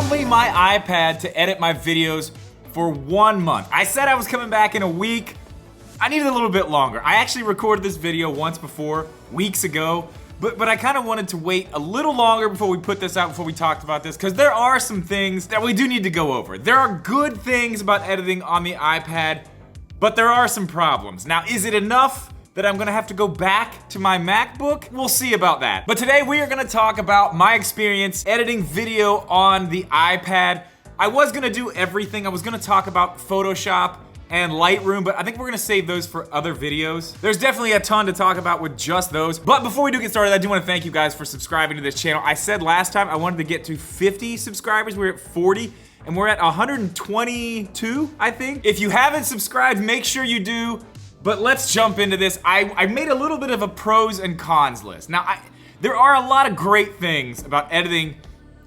only my iPad to edit my videos for 1 month. I said I was coming back in a week. I needed a little bit longer. I actually recorded this video once before, weeks ago, but I kind of wanted to wait a little longer before we put this out, before we talked about this, because there are some things that we do need to go over. There are good things about editing on the iPad, but there are some problems. Now, is it enough that I'm gonna have to go back to my MacBook? We'll see about that. But today we are gonna talk about my experience editing video on the iPad. I was gonna do everything. I was gonna talk about Photoshop and Lightroom, but I think we're gonna save those for other videos. There's definitely a ton to talk about with just those. But before we do get started, I do wanna thank you guys for subscribing to this channel. I said last time I wanted to get to 50 subscribers. We're at 40. And we're at 122, I think. If you haven't subscribed, make sure you do. But let's jump into this. I made a little bit of a pros and cons list. Now, there are a lot of great things about editing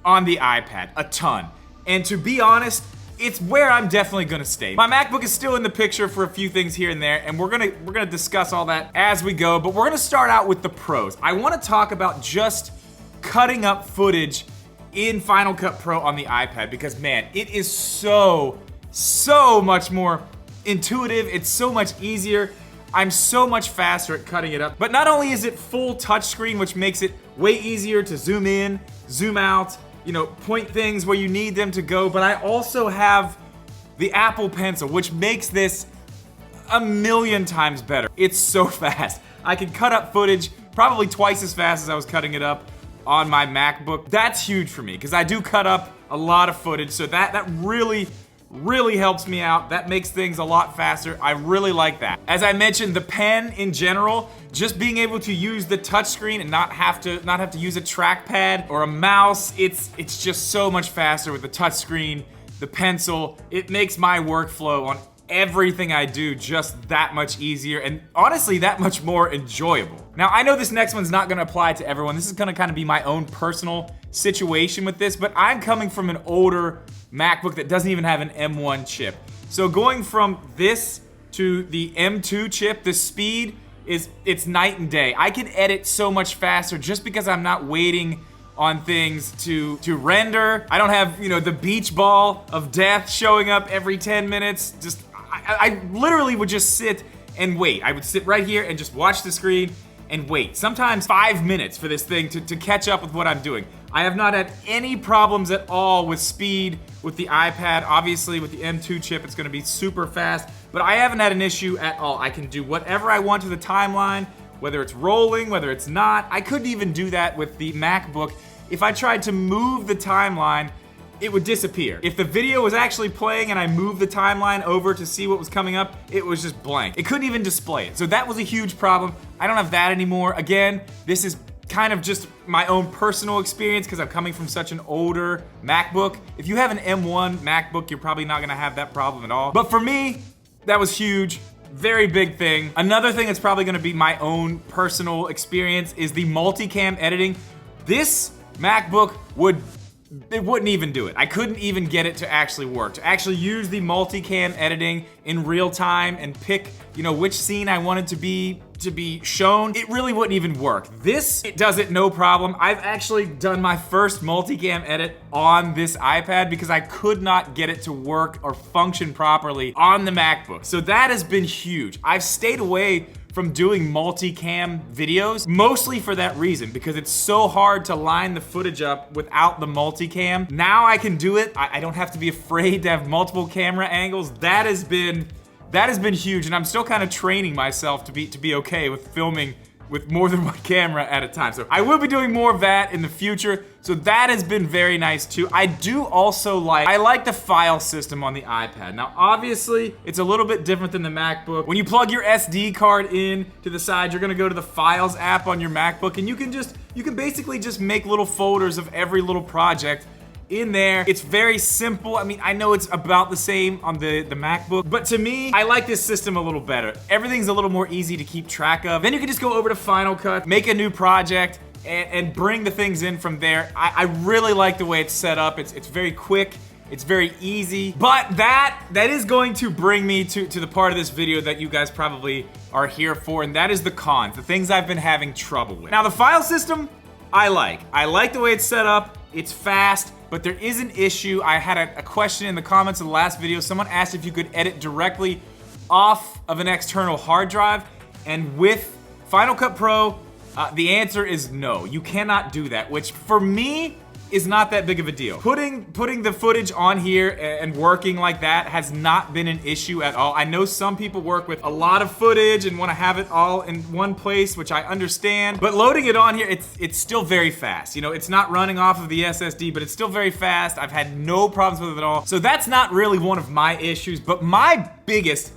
on the iPad, a ton. And to be honest, it's where I'm definitely gonna stay. My MacBook is still in the picture for a few things here and there, and we're gonna discuss all that as we go, but we're gonna start out with the pros. I wanna talk about just cutting up footage in Final Cut Pro on the iPad, because man, it is so much more intuitive. It's so much easier. I'm so much faster at cutting it up. But not only is it full touchscreen, which makes it way easier to zoom in, zoom out, you know, point things where you need them to go, but I also have the Apple Pencil, which makes this a million times better. It's so fast. I can cut up footage probably twice as fast as I was cutting it up on my MacBook. That's huge for me because I do cut up a lot of footage, so that really helps me out. That makes things a lot faster. I really like that. As I mentioned, the pen in general, just being able to use the touchscreen and not have to use a trackpad or a mouse, it's just so much faster with the touchscreen, the pencil. It makes my workflow on everything I do just that much easier and honestly that much more enjoyable. Now I know this next one's not gonna apply to everyone. This is gonna kind of be my own personal situation with this, but I'm coming from an older MacBook that doesn't even have an M1 chip. So going from this to the M2 chip, the speed it's night and day. I can edit so much faster just because I'm not waiting on things to render. I don't have, you know, the beach ball of death showing up every 10 minutes. I literally would just sit and wait. I would sit right here and just watch the screen and wait. Sometimes 5 minutes for this thing to catch up with what I'm doing. I have not had any problems at all with speed with the iPad. Obviously with the M2 chip, it's gonna be super fast, but I haven't had an issue at all. I can do whatever I want to the timeline, whether it's rolling, whether it's not. I couldn't even do that with the MacBook. If I tried to move the timeline, it would disappear. If the video was actually playing and I moved the timeline over to see what was coming up, it was just blank. It couldn't even display it. So that was a huge problem. I don't have that anymore. Again, this is kind of just my own personal experience because I'm coming from such an older MacBook. If you have an M1 MacBook, you're probably not gonna have that problem at all. But for me, that was huge. Very big thing. Another thing that's probably gonna be my own personal experience is the multicam editing. This MacBook wouldn't even do it. I couldn't even get it to actually work. To actually use the multicam editing in real time and pick, you know, which scene I wanted to be shown, it really wouldn't even work. This, it does it no problem. I've actually done my first multicam edit on this iPad because I could not get it to work or function properly on the MacBook. So that has been huge. I've stayed away from doing multicam videos, mostly for that reason, because it's so hard to line the footage up without the multicam. Now I can do it. I don't have to be afraid to have multiple camera angles. That has been huge, and I'm still kind of training myself to be okay with filming with more than one camera at a time. So I will be doing more of that in the future. So that has been very nice too. I do also like the file system on the iPad. Now obviously it's a little bit different than the MacBook. When you plug your SD card in to the side, you're gonna go to the Files app on your MacBook and you can basically just make little folders of every little project in there. It's very simple. I mean, I know it's about the same on the MacBook, but to me, I like this system a little better. Everything's a little more easy to keep track of. Then you can just go over to Final Cut, make a new project, and bring the things in from there. I really like the way it's set up. It's very quick. It's very easy. But that is going to bring me to the part of this video that you guys probably are here for, and that is the cons, the things I've been having trouble with. Now, the file system, I like the way it's set up. It's fast, but there is an issue. I had a question in the comments of the last video. Someone asked if you could edit directly off of an external hard drive, and with Final Cut Pro, the answer is no. You cannot do that, which for me is not that big of a deal. Putting the footage on here and working like that has not been an issue at all. I know some people work with a lot of footage and want to have it all in one place, which I understand, but loading it on here, it's still very fast. You know, it's not running off of the SSD, but it's still very fast. I've had no problems with it at all. So that's not really one of my issues, but my biggest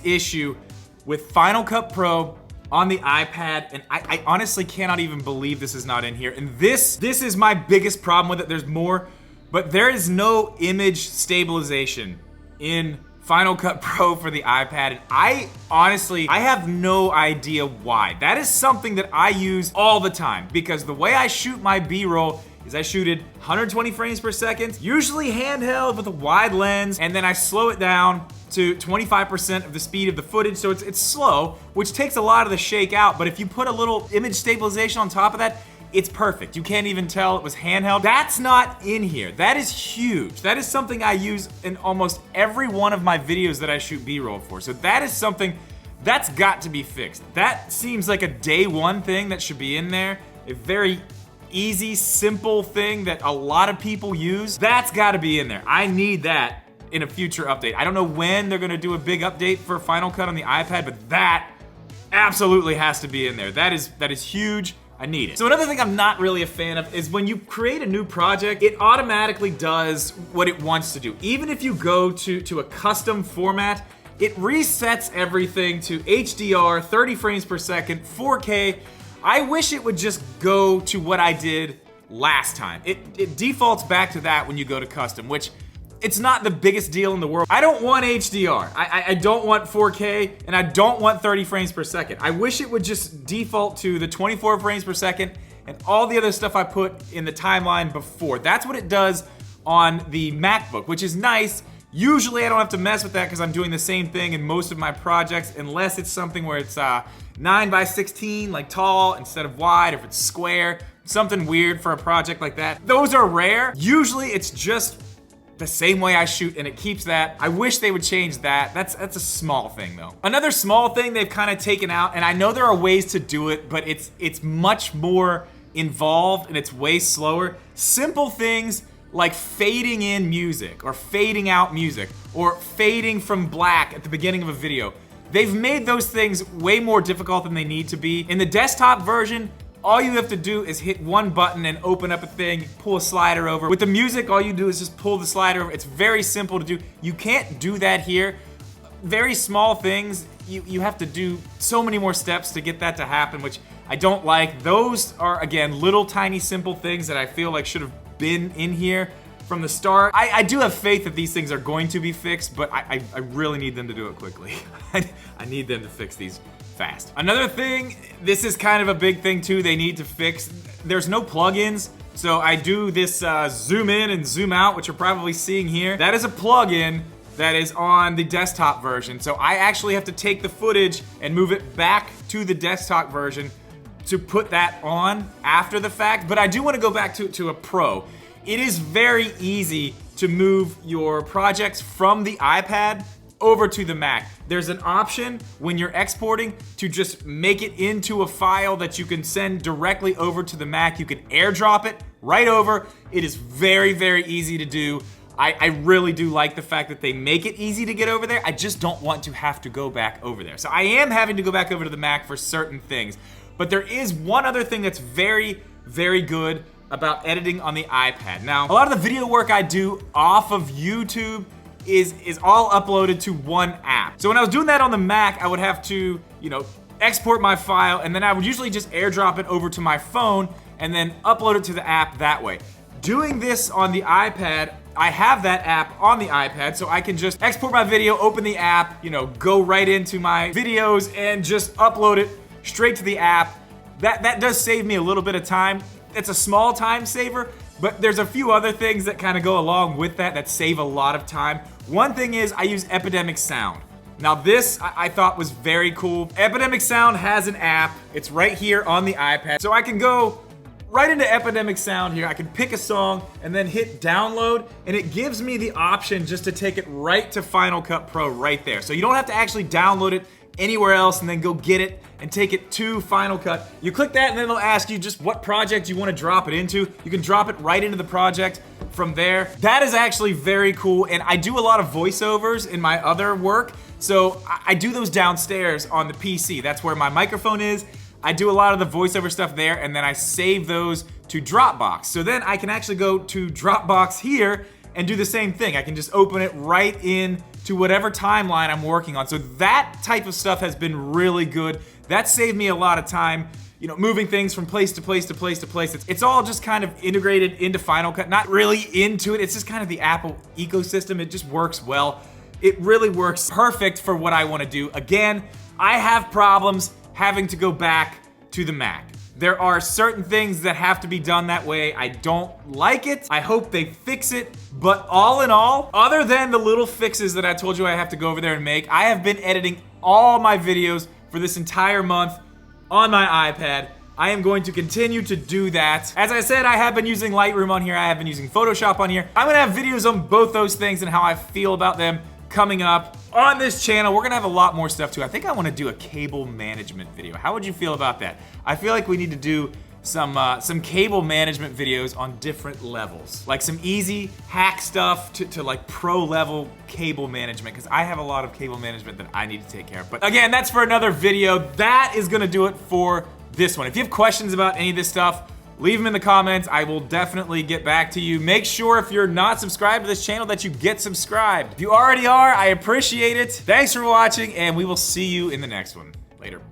issue with Final Cut Pro on the iPad, and I honestly cannot even believe this is not in here. And this is my biggest problem with it. There's more, but there is no image stabilization in Final Cut Pro for the iPad. And I have no idea why. That is something that I use all the time, because the way I shoot my B-roll is I shoot it 120 frames per second, usually handheld with a wide lens, and then I slow it down to 25% of the speed of the footage, so it's slow, which takes a lot of the shake out, but if you put a little image stabilization on top of that, it's perfect. You can't even tell it was handheld. That's not in here. That is huge. That is something I use in almost every one of my videos that I shoot B-roll for, so that is something that's got to be fixed. That seems like a day one thing that should be in there, a very easy, simple thing that a lot of people use. That's gotta be in there. I need that in a future update. I don't know when they're gonna do a big update for Final Cut on the iPad, but that absolutely has to be in there. That is huge. I need it. So another thing I'm not really a fan of is when you create a new project, it automatically does what it wants to do. Even if you go to a custom format, it resets everything to HDR, 30 frames per second, 4K. I wish it would just go to what I did last time. It defaults back to that when you go to custom, which it's not the biggest deal in the world. I don't want HDR. I don't want 4K, and I don't want 30 frames per second. I wish it would just default to the 24 frames per second and all the other stuff I put in the timeline before. That's what it does on the MacBook, which is nice. Usually I don't have to mess with that because I'm doing the same thing in most of my projects, unless it's something where it's 9 by 16, like tall instead of wide, if it's square, something weird for a project like that. Those are rare. Usually it's just the same way I shoot and it keeps that. I wish they would change that. That's a small thing though. Another small thing they've kind of taken out, and I know there are ways to do it, but it's much more involved and it's way slower. Simple things like fading in music or fading out music or fading from black at the beginning of a video. They've made those things way more difficult than they need to be. In the desktop version, all you have to do is hit one button and open up a thing, pull a slider over. With the music, all you do is just pull the slider over. It's very simple to do. You can't do that here. Very small things, you have to do so many more steps to get that to happen, which I don't like. Those are, again, little tiny simple things that I feel like should have been in here from the start. I do have faith that these things are going to be fixed, but I really need them to do it quickly. I need them to fix these fast. Another thing, this is kind of a big thing too, they need to fix. There's no plugins, so I do this zoom in and zoom out, which you're probably seeing here. That is a plugin that is on the desktop version, so I actually have to take the footage and move it back to the desktop version to put that on after the fact, but I do want to go back to a Pro. It is very easy to move your projects from the iPad over to the Mac. There's an option when you're exporting to just make it into a file that you can send directly over to the Mac. You can airdrop it right over. It is very, very easy to do. I really do like the fact that they make it easy to get over there. I just don't want to have to go back over there. So I am having to go back over to the Mac for certain things. But there is one other thing that's very, very good about editing on the iPad. Now, a lot of the video work I do off of YouTube is all uploaded to one app. So when I was doing that on the Mac, I would have to, export my file, and then I would usually just airdrop it over to my phone and then upload it to the app that way. Doing this on the iPad, I have that app on the iPad, so I can just export my video, open the app, go right into my videos and just upload it straight to the app. That does save me a little bit of time. It's a small time saver, but there's a few other things that kind of go along with that save a lot of time. One thing is I use Epidemic Sound. Now this I thought was very cool. Epidemic Sound has an app. It's right here on the iPad. So I can go right into Epidemic sound here. I can pick a song and then hit download, and it gives me the option just to take it right to Final Cut Pro right there. So you don't have to actually download it anywhere else and then go get it and take it to Final Cut. You click that and then it'll ask you just what project you want to drop it into. You can drop it right into the project from there. That is actually very cool, and I do a lot of voiceovers in my other work, so I do those downstairs on the PC. That's where my microphone is. I do a lot of the voiceover stuff there, and then I save those to Dropbox. So then I can actually go to Dropbox here and do the same thing. I can just open it right in to whatever timeline I'm working on. So that type of stuff has been really good. That saved me a lot of time, you know, moving things from place to place to place to place. It's all just kind of integrated into Final Cut, not really into it. It's just kind of the Apple ecosystem. It just works well. It really works perfect for what I want to do. Again, I have problems having to go back to the Mac. There are certain things that have to be done that way. I don't like it. I hope they fix it. But all in all, other than the little fixes that I told you I have to go over there and make, I have been editing all my videos for this entire month on my iPad. I am going to continue to do that. As I said, I have been using Lightroom on here. I have been using Photoshop on here. I'm gonna have videos on both those things and how I feel about them coming up on this channel. We're gonna have a lot more stuff too. I think I wanna do a cable management video. How would you feel about that? I feel like we need to do some cable management videos on different levels. Like some easy hack stuff to like pro level cable management, because I have a lot of cable management that I need to take care of. But again, that's for another video. That is gonna do it for this one. If you have questions about any of this stuff, leave them in the comments. I will definitely get back to you. Make sure if you're not subscribed to this channel that you get subscribed. If you already are, I appreciate it. Thanks for watching, and we will see you in the next one. Later.